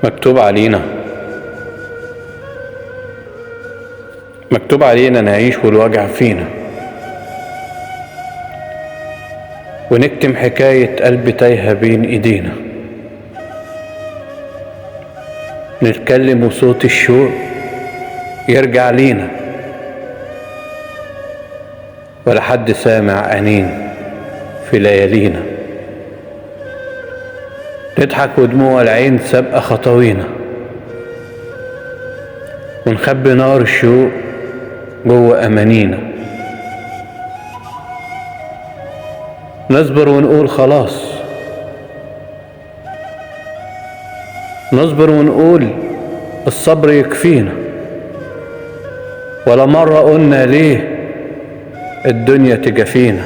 مكتوب علينا مكتوب علينا نعيش والوجع فينا، ونكتم حكاية قلب تايهة بين ايدينا، نتكلم وصوت الشوق يرجع لينا، ولا حد سامع أنين في ليالينا، نضحك ودموع العين سابقة خطوينا، ونخبي نار الشوق جوه أمانينا، نصبر ونقول خلاص، نصبر ونقول الصبر يكفينا، ولا مرة قلنا ليه الدنيا تجافينا،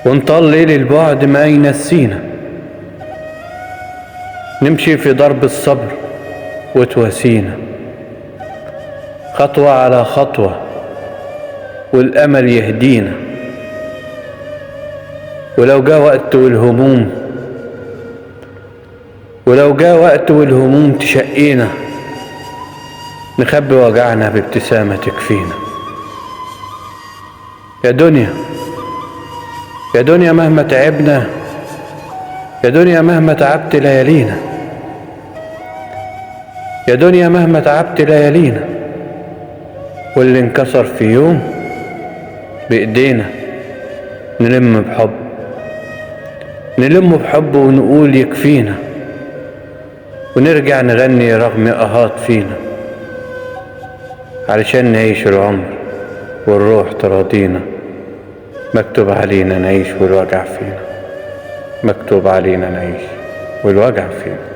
ونطال ليل البعد ما ينسينا، نمشي في درب الصبر وتواسينا، خطوة على خطوة والأمل يهدينا، ولو جاء وقت والهموم تشقينا، نخبي وجعنا بابتسامة تكفينا. يا دنيا مهما تعبنا، يا دنيا مهما تعبت ليالينا، يا دنيا مهما تعبت ليالينا، واللي انكسر في يوم بإيدينا نلم بحب ونقول يكفينا، ونرجع نغني رغم آهات فينا، علشان نعيش العمر والروح تراضينا. مكتوب علينا نعيش والوجع فينا، مكتوب علينا نعيش والوجع فينا.